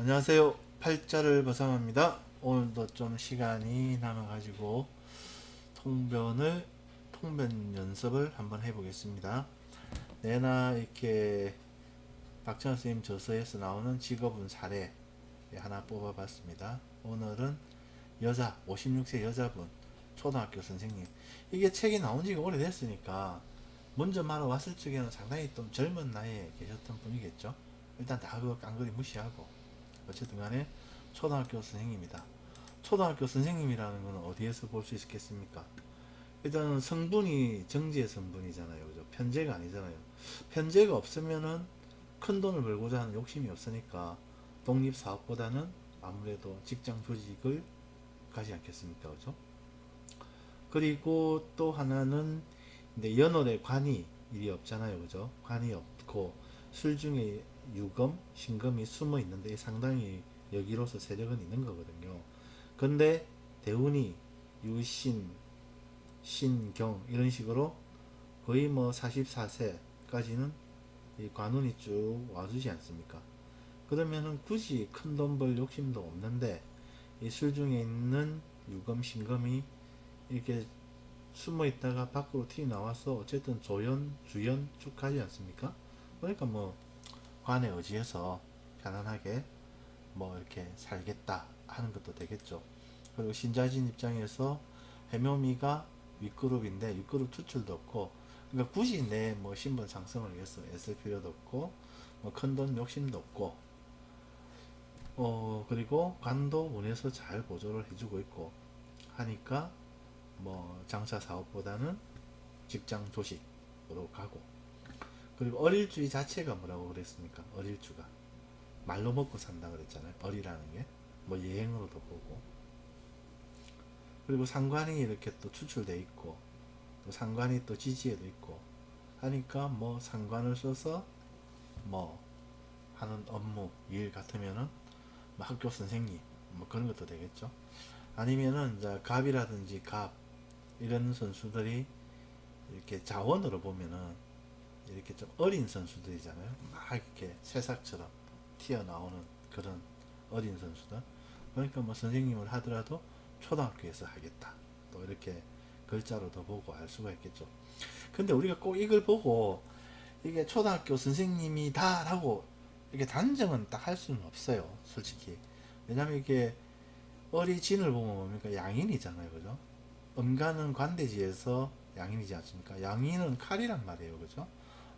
안녕하세요. 팔자를 벗어납니다. 오늘도 좀 시간이 남아가지고 통변 연습을 한번 해보겠습니다. 내나 이렇게 박찬호 선생님 저서에서 나오는 직업운 사례 하나 뽑아봤습니다. 오늘은 여자 56세 여자분 초등학교 선생님. 이게 책이 나온 지가 오래됐으니까 먼저 말아왔을 적에는 상당히 좀 젊은 나이에 계셨던 분이겠죠. 일단 다 그거 깡그리 무시하고 어쨌든 간에 초등학교 선생님이다. 초등학교 선생님이라는 건 어디에서 볼 수 있겠습니까? 일단은 성분이 정지의 성분이잖아요. 그죠? 편제가 아니잖아요. 편제가 없으면은 큰 돈을 벌고자 하는 욕심이 없으니까 독립사업보다는 아무래도 직장 조직을 가지 않겠습니까? 그죠? 그리고 또 하나는 근데 연월에 관이 일이 없잖아요. 그죠? 관이 없고 술 중에 유금, 신금이 숨어 있는데 상당히 여기로서 세력은 있는 거거든요. 근데 대운이 유신, 신경 이런 식으로 거의 뭐 44세까지는 이 관운이 쭉 와주지 않습니까? 그러면은 굳이 큰 돈 벌 욕심도 없는데 이 술 중에 있는 유금, 신금이 이렇게 숨어 있다가 밖으로 튀어나와서 어쨌든 조연, 주연 쭉 가지 않습니까? 그러니까 뭐 관에 의지해서 편안하게 뭐 이렇게 살겠다 하는 것도 되겠죠. 그리고 신자진 입장에서 해묘미가 윗그룹인데 윗그룹 추출도 없고 그러니까 굳이 내 뭐 신분 상승을 위해서 애쓸 필요도 없고 뭐 큰돈 욕심도 없고 그리고 관도 운에서 잘 보조를 해주고 있고 하니까 뭐 장사 사업보다는 직장 조직으로 가고 그리고 어릴주의 자체가 뭐라고 그랬습니까? 어릴주가 말로 먹고 산다 그랬잖아요. 어리라는 게 뭐 예행으로도 보고 그리고 상관이 이렇게 또 추출돼 있고 또 상관이 또 지지에도 있고 하니까 뭐 상관을 써서 뭐 하는 업무 일 같으면은 뭐 학교 선생님 뭐 그런 것도 되겠죠. 아니면은 이제 갑이라든지 갑 이런 선수들이 이렇게 자원으로 보면은 이렇게 좀 어린 선수들이잖아요. 막 이렇게 새싹처럼 튀어나오는 그런 어린 선수들. 그러니까 뭐 선생님을 하더라도 초등학교에서 하겠다. 또 이렇게 글자로도 보고 알 수가 있겠죠. 근데 우리가 꼭 이걸 보고 이게 초등학교 선생님이다라고 이렇게 단정은 딱 할 수는 없어요. 솔직히. 왜냐면 이게 어리진을 보면 뭡니까? 양인이잖아요. 그죠? 음가는 관대지에서 양인이지 않습니까? 양인은 칼이란 말이에요. 그죠?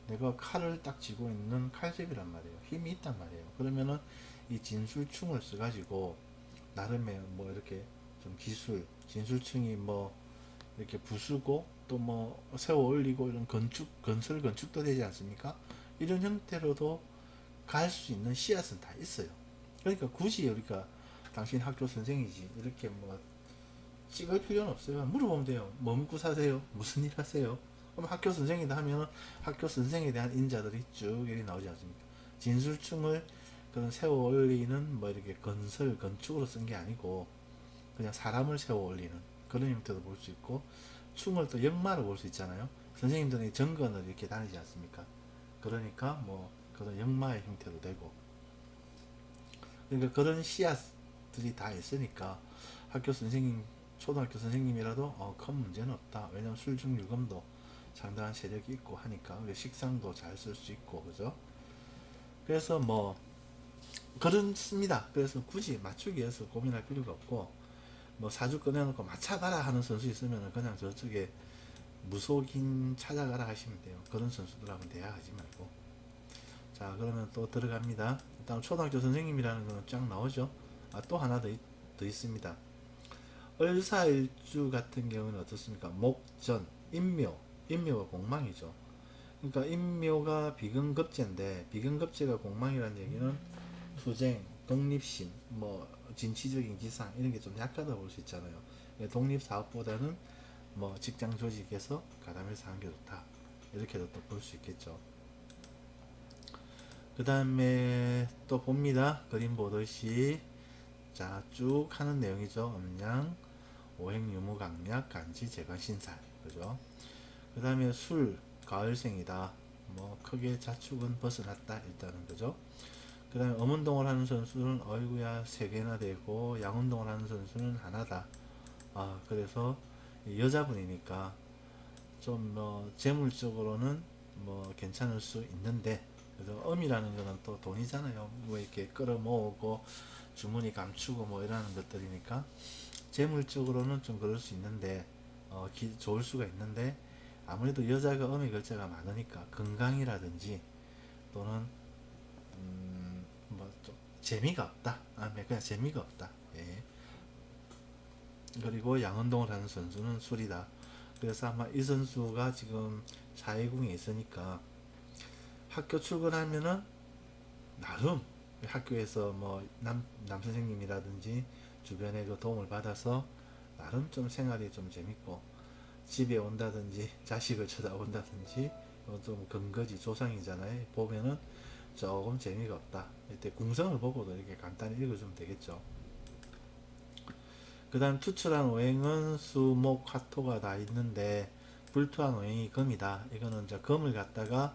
내가 칼을 딱 쥐고 있는 칼집이란 말이에요. 힘이 있단 말이에요. 그러면은 이 진술충을 써가지고 나름의 뭐 이렇게 좀 기술, 진술충이 뭐 이렇게 부수고 또 뭐 세워 올리고 이런 건설 건축도 되지 않습니까? 이런 형태로도 갈 수 있는 씨앗은 다 있어요. 그러니까 굳이 우리가 당신 학교 선생이지 이렇게 뭐 찍을 필요는 없어요. 물어보면 돼요. 뭐 먹고 사세요? 무슨 일 하세요? 그럼 학교 선생이다 하면 학교 선생에 대한 인자들이 쭉 이렇게 나오지 않습니까? 진술충을 그런 세워 올리는 뭐 이렇게 건설 건축으로 쓴 게 아니고 그냥 사람을 세워 올리는 그런 형태도 볼 수 있고 충을 또 역마로 볼 수 있잖아요. 선생님들이 정건을 이렇게 다니지 않습니까? 그러니까 뭐 그런 역마의 형태도 되고 그러니까 그런 씨앗들이 다 있으니까 학교 선생님 초등학교 선생님이라도 큰 문제는 없다. 왜냐면 술중유금도 상당한 세력이 있고 하니까 우리 식상도 잘 쓸 수 있고 그죠? 그래서 뭐 그렇습니다. 그래서 굳이 맞추기 위해서 고민할 필요가 없고 뭐 사주 꺼내놓고 맞춰가라 하는 선수 있으면 그냥 저쪽에 무속인 찾아가라 하시면 돼요. 그런 선수들하고는 대화하지 말고 자 그러면 또 들어갑니다. 일단 초등학교 선생님이라는 거는 쫙 나오죠. 또 하나 더 있습니다. 을사일주 같은 경우는 어떻습니까? 목전, 인묘, 인묘가 공망이죠. 그러니까 인묘가 비근급제인데 비근급제가 공망이라는 얘기는 투쟁, 독립심, 뭐 진취적인 기상 이런 게 좀 약하다 볼 수 있잖아요. 독립사업보다는 뭐 직장 조직에서 가담해서 하는 게 좋다. 이렇게도 또 볼 수 있겠죠. 그 다음에 또 봅니다. 그림 보듯이 자 쭉 하는 내용이죠. 음양, 오행유무강약, 간지, 재관신살 그죠? 그 다음에 술, 가을생이다. 뭐 크게 자축은 벗어났다 일단은 그죠? 그 다음에 엄운동을 하는 선수는 어이구야 3개나 되고, 양운동을 하는 선수는 하나다. 그래서 여자분이니까 좀 뭐 재물적으로는 뭐 괜찮을 수 있는데, 그래서 음이라는 거는 또 돈이잖아요. 뭐 이렇게 끌어모으고 주머니 감추고 뭐 이러는 것들이니까 재물적으로는 좀 그럴 수 있는데, 좋을 수가 있는데, 아무래도 여자가 음의 글자가 많으니까 건강이라든지 또는 뭐 좀 재미가 없다. 그냥 재미가 없다. 예. 그리고 양운동을 하는 선수는 술이다. 그래서 아마 이 선수가 지금 사회궁에 있으니까 학교 출근하면은 나름 학교에서 뭐 남 선생님이라든지 주변에 그 도움을 받아서 나름 좀 생활이 좀 재밌고, 집에 온다든지 자식을 쳐다본다든지 좀 근거지 조상이잖아요. 보면은 조금 재미가 없다. 이때 궁성을 보고도 이렇게 간단히 읽어주면 되겠죠. 그 다음 투출한 오행은 수, 목, 화토가 다 있는데 불투한 오행이 금이다. 이거는 이제 금을 갖다가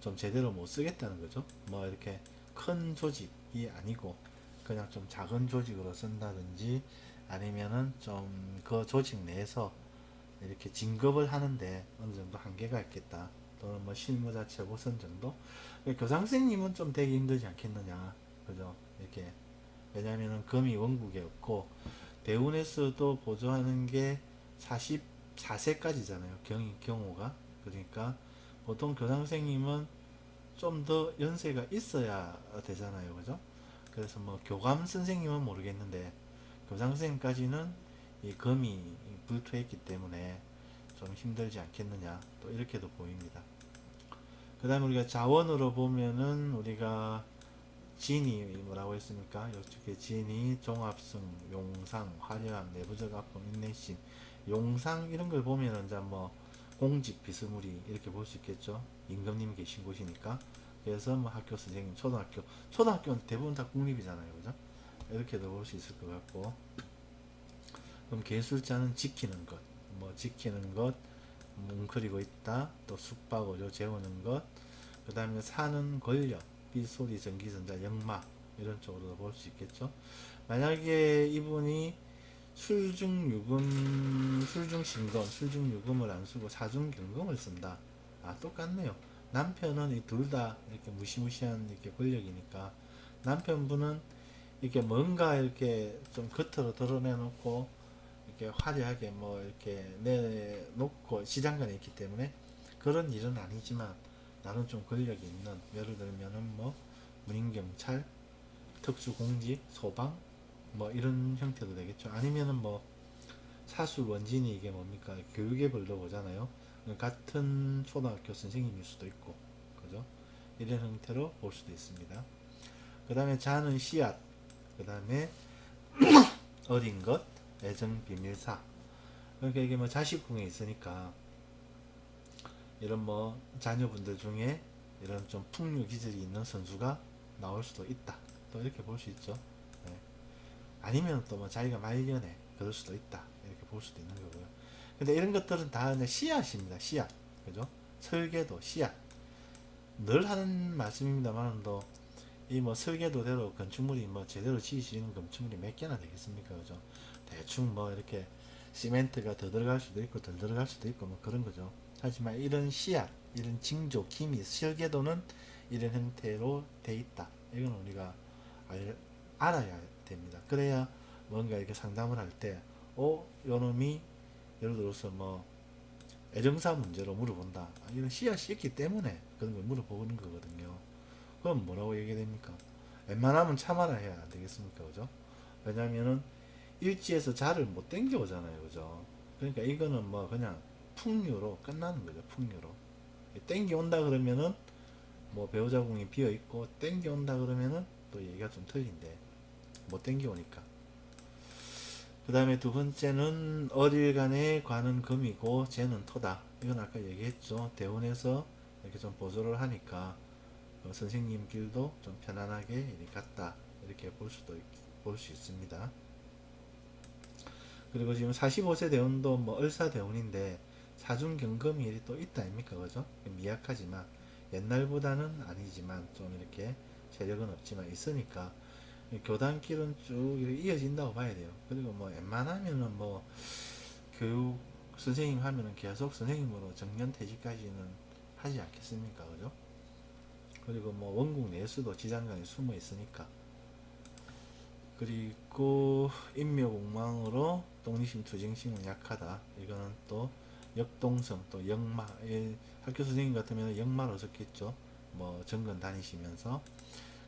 좀 제대로 못 쓰겠다는 거죠. 뭐 이렇게 큰 조직이 아니고 그냥 좀 작은 조직으로 쓴다든지, 아니면은 좀 그 조직 내에서 이렇게 진급을 하는데 어느 정도 한계가 있겠다. 또는 뭐 실무자 최고선 정도. 교장 선생님은 좀 되기 힘들지 않겠느냐, 그죠? 이렇게, 왜냐면은 금이 원국에 없고 대운에서도 보조하는 게 44세까지잖아요. 경우가. 그러니까 보통 교장 선생님은 좀 더 연세가 있어야 되잖아요. 그죠? 그래서 뭐 교감 선생님은 모르겠는데 교장 선생님까지는 이 금이 불투했기 때문에 좀 힘들지 않겠느냐, 또 이렇게도 보입니다. 그 다음에 우리가 자원으로 보면은 우리가 진이 뭐라고 했습니까? 이쪽에 진이 종합승, 용상, 화려함, 내부적 아픔, 인내심, 용상 이런 걸 보면은 이제 뭐 공직, 비스무리 이렇게 볼 수 있겠죠. 임금님이 계신 곳이니까. 그래서 뭐 학교 선생님, 초등학교는 대부분 다 국립이잖아요, 그죠? 이렇게도 볼 수 있을 것 같고. 그럼 계술자는 지키는 것, 뭐 지키는 것, 뭉클이고 있다, 또 숙박오조 재우는 것, 그 다음에 사는 권력, 빗소리, 전기전자, 역마 이런 쪽으로 볼 수 있겠죠. 만약에 이분이 술중신건, 술중유금을 안 쓰고 사중경금을 쓴다. 똑같네요. 남편은 이 둘 다 이렇게 무시무시한 이렇게 권력이니까 남편분은 이렇게 뭔가 이렇게 좀 겉으로 드러내놓고 이렇게 화려하게 뭐 이렇게 내놓고 시장관에 있기 때문에 그런 일은 아니지만 나는 좀 권력이 있는, 예를 들면은 뭐 문인경찰, 특수공직, 소방 뭐 이런 형태도 되겠죠. 아니면은 뭐 사술 원진이 이게 뭡니까, 교육의 벌도 보잖아요. 같은 초등학교 선생님일 수도 있고, 그죠? 이런 형태로 볼 수도 있습니다. 그 다음에 자는 씨앗, 그 다음에 어린 것, 애정 비밀사. 그러니까 이게 뭐 자식궁에 있으니까 이런 뭐 자녀분들 중에 이런 좀 풍류 기질이 있는 선수가 나올 수도 있다. 또 이렇게 볼 수 있죠. 네. 아니면 또 뭐 자기가 말년에 그럴 수도 있다. 이렇게 볼 수도 있는 거고요. 근데 이런 것들은 다 그냥 씨앗입니다. 씨앗. 그죠? 설계도, 씨앗. 늘 하는 말씀입니다만 이 뭐 설계도대로 건축물이 뭐 제대로 지으시는 건축물이 몇 개나 되겠습니까? 그죠? 대충 뭐 이렇게 시멘트가 더 들어갈 수도 있고 덜 들어갈 수도 있고 뭐 그런 거죠. 하지만 이런 씨앗, 이런 징조, 기미, 설계도는 이런 형태로 돼 있다. 이건 우리가 알아야 됩니다. 그래야 뭔가 이렇게 상담을 할 때, 요놈이 예를 들어서 뭐 애정사 문제로 물어본다. 이런 씨앗이 있기 때문에 그런 걸 물어보는 거거든요. 그럼 뭐라고 얘기해야 됩니까? 웬만하면 참아라 해야 되겠습니까? 그죠? 왜냐면은 일지에서 자를 못 땡겨오잖아요. 그죠? 그러니까 이거는 뭐 그냥 풍류로 끝나는 거죠. 풍류로. 땡겨온다 그러면은 뭐 배우자궁이 비어있고, 땡겨온다 그러면은 또 얘기가 좀 틀린데 못 땡겨오니까. 그 다음에 두 번째는 어딜간에 관은 금이고 재는 토다. 이건 아까 얘기했죠. 대원에서 이렇게 좀 보조를 하니까 선생님 길도 좀 편안하게 이렇게 갔다, 이렇게 볼 수 있습니다. 그리고 지금 45세 대운도 뭐 을사 대운인데 사중경금이 또 있다 아닙니까? 그죠? 미약하지만 옛날보다는 아니지만 좀 이렇게 세력은 없지만 있으니까 교단길은 쭉 이렇게 이어진다고 봐야 돼요. 그리고 뭐 웬만하면은 뭐 교육 선생님 하면은 계속 선생님으로 정년퇴직까지는 하지 않겠습니까? 그죠? 그리고 뭐 원국 내수도 지장간에 숨어 있으니까. 그리고 인묘공망으로 독립심 투쟁심은 약하다. 이거는 또 역동성 또 역마, 학교 선생님 같으면 역마로 썼겠죠. 뭐 정근 다니시면서.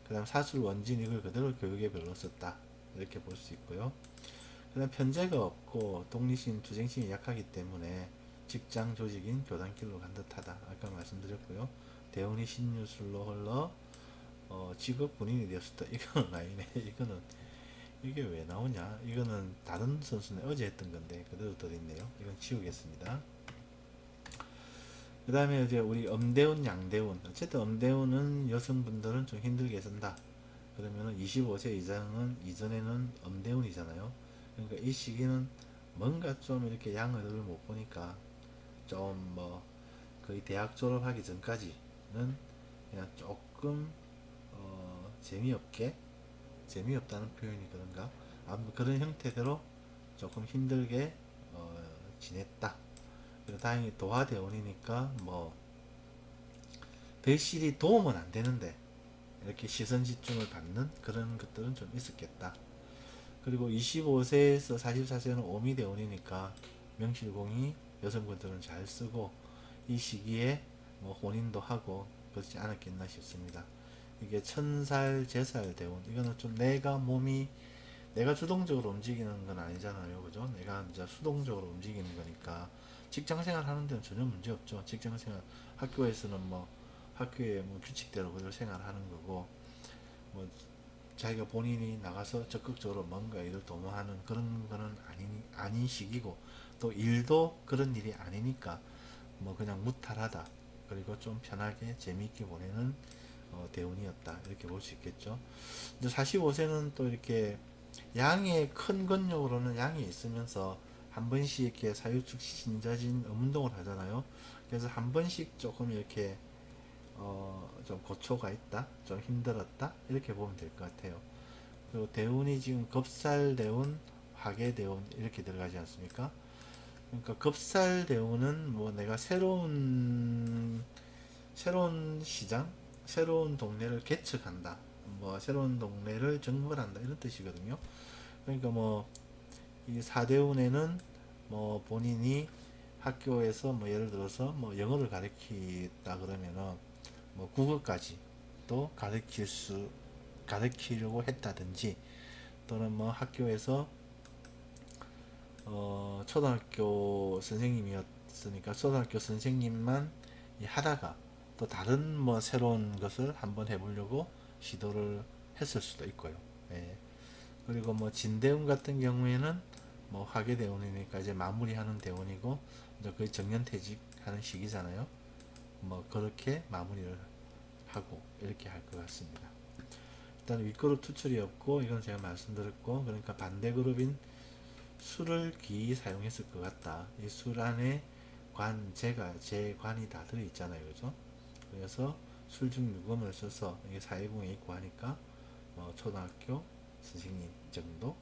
그 다음 사술 원진 이걸 그대로 교육에 별로 썼다. 이렇게 볼 수 있고요. 그 다음 편제가 없고 독립심 투쟁심이 약하기 때문에 직장 조직인 교단길로 간 듯하다. 아까 말씀드렸고요. 대운이 신유술로 흘러 직업 군인이 되었다. 이거는 아니네. 이거는 이게 왜 나오냐? 이거는 다른 선수는 어제 했던 건데 그대로 들어있네요. 이건 지우겠습니다. 그 다음에 이제 우리 엄대운, 양대운. 어쨌든 엄대운은 여성분들은 좀 힘들게 쓴다. 그러면은 25세 이상은 이전에는 엄대운이잖아요. 그러니까 이 시기는 뭔가 좀 이렇게 양을 못 보니까 좀 뭐 거의 대학 졸업하기 전까지는 그냥 조금 재미없다는 표현이 그런가? 아무 그런 형태대로 조금 힘들게 지냈다. 그리고 다행히 도화대원이니까 뭐 대실이 도움은 안 되는데 이렇게 시선 집중을 받는 그런 것들은 좀 있었겠다. 그리고 25세에서 44세는 오미대원이니까 명실공히 여성분들은 잘 쓰고 이 시기에 뭐 혼인도 하고 그렇지 않았겠나 싶습니다. 이게 천살, 제살 대운 이거는 좀 내가 주동적으로 움직이는 건 아니잖아요. 그죠? 내가 이제 수동적으로 움직이는 거니까 직장생활 하는 데는 전혀 문제 없죠. 직장생활 학교에서는 뭐 학교의 뭐 규칙대로 그대로 생활하는 거고 뭐 자기가 본인이 나가서 적극적으로 뭔가 일을 도모하는 그런 거는 아닌 시기고 또 일도 그런 일이 아니니까 뭐 그냥 무탈하다. 그리고 좀 편하게 재미있게 보내는 대운이었다. 이렇게 볼 수 있겠죠. 이제 45세는 또 이렇게 양의 큰 근육으로는 양이 있으면서 한 번씩 이렇게 사유축 신자진 운동을 하잖아요. 그래서 한 번씩 조금 이렇게 좀 고초가 있다, 좀 힘들었다 이렇게 보면 될 것 같아요. 그리고 대운이 지금 겁살대운, 화계대운 이렇게 들어가지 않습니까? 그러니까 겁살대운은 뭐 내가 새로운 시장, 새로운 동네를 개척한다, 뭐 새로운 동네를 정벌한다 이런 뜻이거든요. 그러니까 뭐 이 사대운에는 뭐 본인이 학교에서 뭐 예를 들어서 뭐 영어를 가르치다 그러면은 뭐 국어까지 또 가르치려고 했다든지 또는 뭐 학교에서 초등학교 선생님이었으니까 초등학교 선생님만 하다가 또 다른 뭐 새로운 것을 한번 해보려고 시도를 했을 수도 있고요. 예. 그리고 뭐 진대운 같은 경우에는 뭐 화계대운이니까 이제 마무리하는 대운이고 이제 거의 정년퇴직하는 시기잖아요. 뭐 그렇게 마무리를 하고 이렇게 할 것 같습니다. 일단 윗그룹 투출이 없고 이건 제가 말씀드렸고 그러니까 반대그룹인 술을 기이 사용했을 것 같다. 이 술 안에 제관이 다 들어있잖아요. 그죠? 그래서 술중 유금을 써서 이게 사회공에 있고 하니까 초등학교 선생님 정도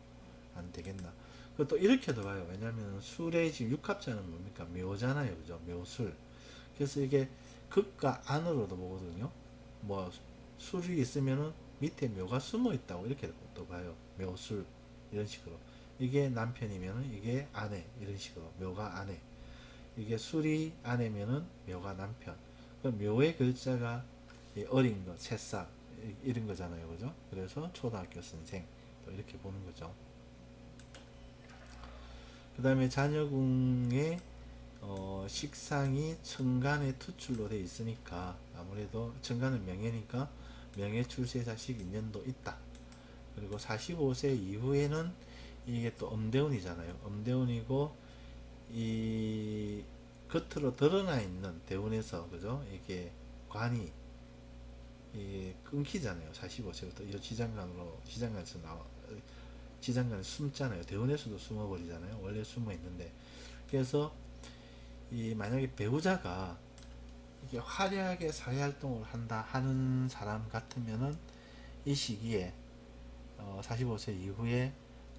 안 되겠나. 그리고 또 이렇게도 봐요. 왜냐면 술의 지금 육합자는 뭡니까? 묘잖아요. 그죠? 묘술. 그래서 이게 극과 안으로도 보거든요. 뭐 술이 있으면은 밑에 묘가 숨어 있다고 이렇게 또 봐요. 묘술 이런 식으로. 이게 남편이면은 이게 아내 이런 식으로 묘가 아내. 이게 술이 아내면은 묘가 남편. 그 묘의 글자가 어린 거, 새싹 이런 거잖아요. 그죠? 그래서 초등학교 선생 또 이렇게 보는 거죠. 그 다음에 자녀궁의 식상이 천간의 투출로 되어 있으니까 아무래도 천간은 명예니까 명예 출세 자식 인연도 있다. 그리고 45세 이후에는 이게 또 엄대운이잖아요. 엄대운이고 이 겉으로 드러나 있는 대운에서 그죠? 이게 관이 끊기잖아요. 45세부터 이 지장간에서 나와 지장간에 숨잖아요. 대운에서도 숨어버리잖아요. 원래 숨어 있는데 그래서 이 만약에 배우자가 이게 화려하게 사회활동을 한다 하는 사람 같으면은 이 시기에 45세 이후에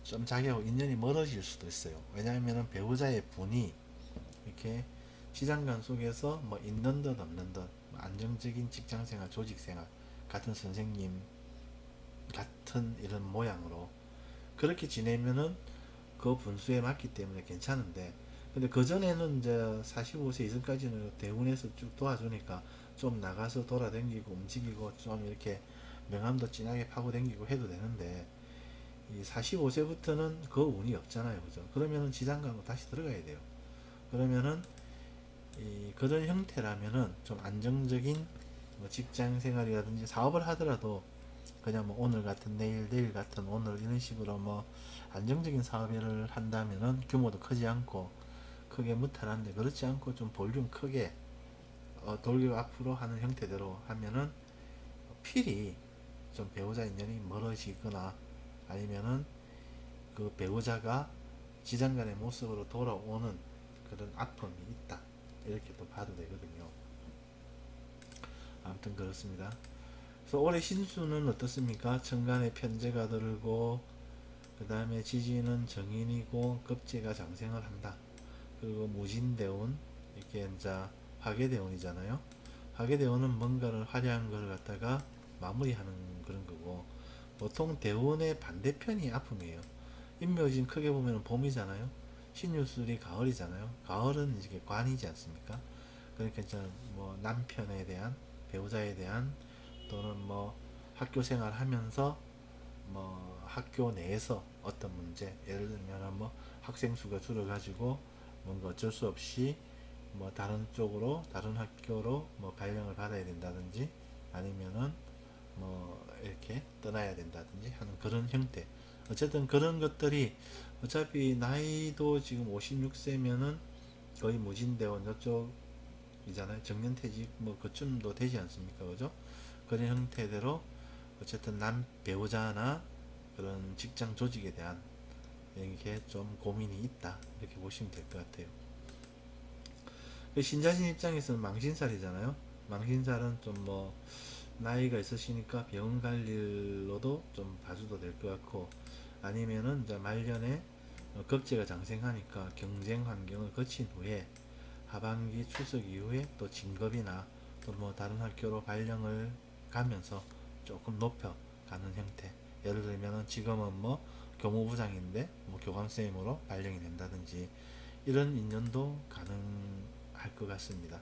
좀 자기하고 인연이 멀어질 수도 있어요. 왜냐하면 배우자의 분이 이렇게 시장관 속에서 뭐 있는 듯 없는 듯 안정적인 직장생활, 조직생활, 같은 선생님 같은 이런 모양으로 그렇게 지내면은 그 분수에 맞기 때문에 괜찮은데, 근데 그전에는 이제 45세 이전까지는 대운에서 쭉 도와주니까 좀 나가서 돌아다니고 움직이고 좀 이렇게 명함도 진하게 파고 다니고 해도 되는데, 이 45세부터는 그 운이 없잖아요. 그죠? 그러면은 지장간으로 다시 들어가야 돼요. 그러면은 이 그런 형태라면은 좀 안정적인 뭐 직장 생활이라든지 사업을 하더라도 그냥 뭐 오늘 같은 내일, 내일 같은 오늘 이런 식으로 뭐 안정적인 사업을 한다면은 규모도 크지 않고 크게 무탈한데, 그렇지 않고 좀 볼륨 크게 돌격 앞으로 하는 형태대로 하면은 필히 좀 배우자 인연이 멀어지거나 아니면은 그 배우자가 지장간의 모습으로 돌아오는 그런 아픔이 있다, 이렇게 또 봐도 되거든요. 아무튼 그렇습니다. 그래서 올해 신수는 어떻습니까? 천간에 편제가 들고 그 다음에 지지는 정인이고 급제가 장생을 한다. 그리고 무진대운, 이렇게 이제 화계대운이잖아요. 화계대운은 뭔가를 화려한 걸 갖다가 마무리하는 그런 거고, 보통 대운의 반대편이 아픔이에요. 인묘진 크게 보면 봄이잖아요. 신유술이 가을이잖아요. 가을은 이제 관이지 않습니까? 그러니까 이제 뭐 남편에 대한, 배우자에 대한, 또는 뭐 학교 생활하면서 뭐 학교 내에서 어떤 문제, 예를 들면 뭐 학생 수가 줄어가지고 뭔가 어쩔 수 없이 뭐 다른 쪽으로, 다른 학교로 뭐 발령을 받아야 된다든지 아니면은 뭐 이렇게 떠나야 된다든지 하는 그런 형태. 어쨌든 그런 것들이 어차피 나이도 지금 56세면은 거의 무진대원 저쪽이잖아요. 정년퇴직 뭐 그쯤도 되지 않습니까? 그죠? 그런 형태대로 어쨌든 남 배우자나 그런 직장 조직에 대한 이게 좀 고민이 있다, 이렇게 보시면 될 것 같아요. 신자신 입장에서는 망신살이잖아요. 망신살은 좀 뭐 나이가 있으시니까 병원 갈 일로도 좀 봐줘도 될 것 같고, 아니면은 이제 말년에 급제가 장생하니까 경쟁 환경을 거친 후에 하반기 추석 이후에 또 진급이나 또 뭐 다른 학교로 발령을 가면서 조금 높여 가는 형태. 예를 들면은 지금은 뭐 교무부장인데 뭐 교감선생님으로 발령이 된다든지 이런 인연도 가능할 것 같습니다.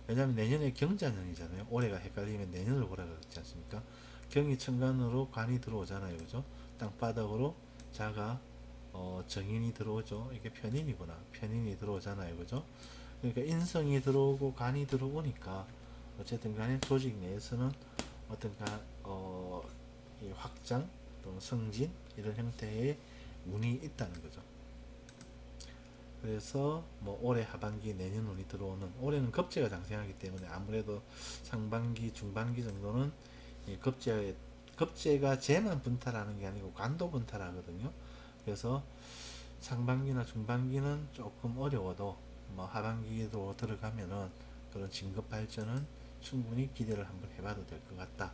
왜냐하면 내년에 경자년이잖아요. 올해가 헷갈리면 내년을 보라 그랬지 않습니까? 경이 천간으로 관이 들어오잖아요. 그죠? 땅바닥으로 자가 정인이 들어오죠. 이게 편인이구나. 편인이 들어오잖아요. 그죠? 그러니까 인성이 들어오고 간이 들어오니까 어쨌든 간에 조직 내에서는 어떤 이 확장 또는 승진 이런 형태의 운이 있다는 거죠. 그래서 뭐 올해 하반기 내년 운이 들어오는, 올해는 급제가 장생하기 때문에 아무래도 상반기 중반기 정도는 이 급제가 재만 분탈하는 게 아니고 관도 분탈하거든요. 그래서 상반기나 중반기는 조금 어려워도 뭐 하반기로 들어가면은 그런 진급 발전은 충분히 기대를 한번 해봐도 될 것 같다.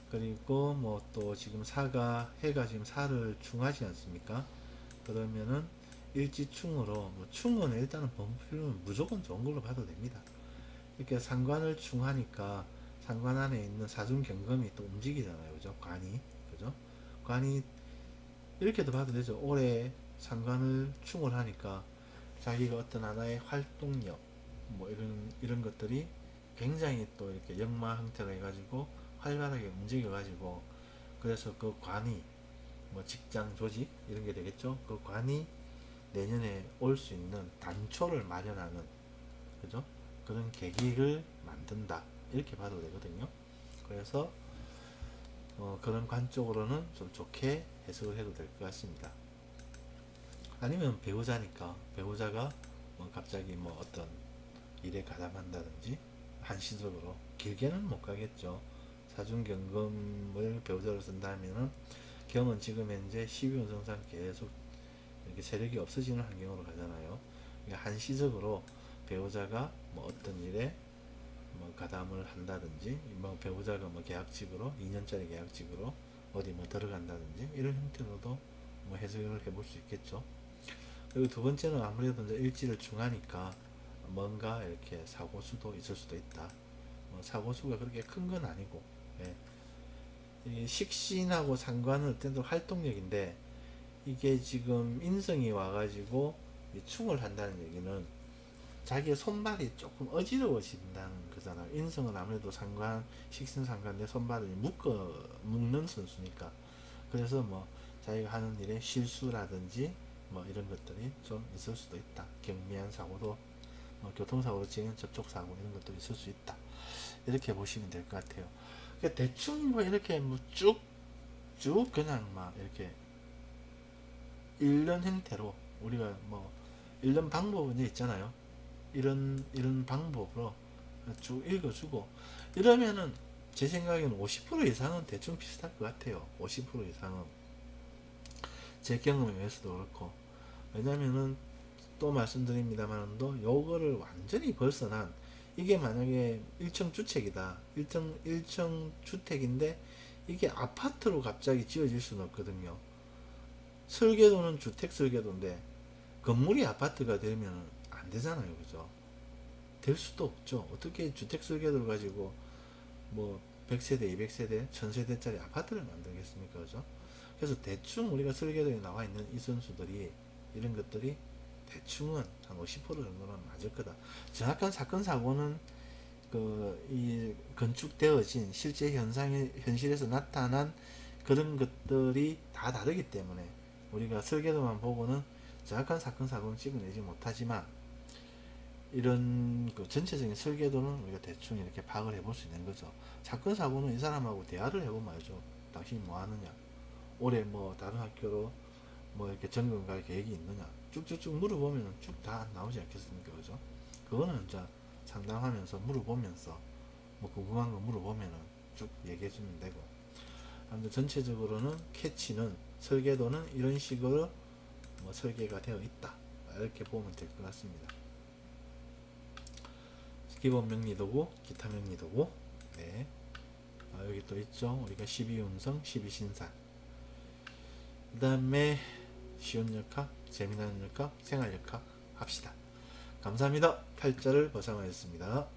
그리고 뭐 또 지금 사가, 해가 지금 사를 충하지 않습니까? 그러면은 일지충으로, 뭐 충은 일단은 범필은 무조건 좋은 걸로 봐도 됩니다. 이렇게 상관을 충하니까 상관 안에 있는 사중경금이 또 움직이잖아요. 그죠? 관이. 그죠? 관이 이렇게도 봐도 되죠. 올해 상관을 충을 하니까 자기가 어떤 하나의 활동력, 뭐 이런 것들이 굉장히 또 이렇게 역마 형태로 해가지고 활발하게 움직여가지고, 그래서 그 관이 뭐 직장 조직 이런 게 되겠죠. 그 관이 내년에 올 수 있는 단초를 마련하는, 그죠? 그런 계기를 만든다, 이렇게 봐도 되거든요. 그래서 그런 관쪽으로는 좀 좋게 해석을 해도 될 것 같습니다. 아니면 배우자니까 배우자가 뭐 갑자기 뭐 어떤 일에 가담한다든지 한시적으로 길게는 못 가겠죠. 사중경금을 배우자로 쓴다면은 경은 지금 현재 12운성상 계속 이렇게 세력이 없어지는 환경으로 가잖아요. 그러니까 한시적으로 배우자가 뭐 어떤 일에 뭐 가담을 한다든지 뭐 배우자가 뭐 계약직으로 2년짜리 계약직으로 어디 뭐 들어간다든지 이런 형태로도 뭐 해석을 해볼 수 있겠죠. 그리고 두 번째는 아무래도 이제 일지를 중하니까 뭔가 이렇게 사고수도 있을 수도 있다. 뭐 사고수가 그렇게 큰 건 아니고, 예. 이 식신하고 상관은 어떤 활동력인데 이게 지금 인성이 와가지고 충을 한다는 얘기는 자기의 손발이 조금 어지러워진다는 거잖아요. 인성은 아무래도 상관, 식신 상관 내 손발을 묶는 선수니까. 그래서 뭐 자기가 하는 일에 실수라든지 뭐 이런 것들이 좀 있을 수도 있다. 경미한 사고도 교통사고로 진행 접촉사고 이런 것도 있을 수 있다. 이렇게 보시면 될 것 같아요. 그러니까 대충 뭐 이렇게 뭐 쭉 그냥 막 이렇게 읽는 형태로 우리가 뭐 읽는 방법은 있잖아요. 이런 방법으로 쭉 읽어주고 이러면은 제 생각에는 50% 이상은 대충 비슷할 것 같아요. 50% 이상은 제 경험에 의해서도 그렇고 왜냐면은 또 말씀드립니다만도 요거를 완전히 벗어난 이게 만약에 1층 주택이다 1층 주택인데 이게 아파트로 갑자기 지어질 수는 없거든요. 설계도는 주택 설계도인데 건물이 아파트가 되면 안 되잖아요. 그죠? 될 수도 없죠. 어떻게 주택 설계도를 가지고 뭐 100세대, 200세대, 1000세대짜리 아파트를 만들겠습니까? 그죠? 그래서 대충 우리가 설계도에 나와 있는 이 선수들이 이런 것들이 대충은 한 50% 정도는 맞을 거다. 정확한 사건 사고는 이 건축되어진 실제 현실에서 나타난 그런 것들이 다 다르기 때문에 우리가 설계도만 보고는 정확한 사건 사고는 찍어내지 못하지만 이런 전체적인 설계도는 우리가 대충 이렇게 파악을 해볼 수 있는 거죠. 사건 사고는 이 사람하고 대화를 해보면 알죠. 당신이 뭐 하느냐, 올해 뭐 다른 학교로 뭐 이렇게 전공 갈 계획이 있느냐, 쭉쭉쭉 물어보면 쭉 다 나오지 않겠습니까, 그죠? 그거는 이제 상담하면서 물어보면서 뭐 궁금한 거 물어보면은 쭉 얘기해 주면 되고. 아무튼 전체적으로는 캐치는 설계도는 이런 식으로 뭐 설계가 되어 있다, 이렇게 보면 될 것 같습니다. 기본 명리도구, 기타 명리도구. 네. 여기 또 있죠. 우리가 12운성, 12신산. 그 다음에 쉬운 역학, 재미나는 역학, 생활 역학 합시다. 감사합니다. 8자를 보상하였습니다.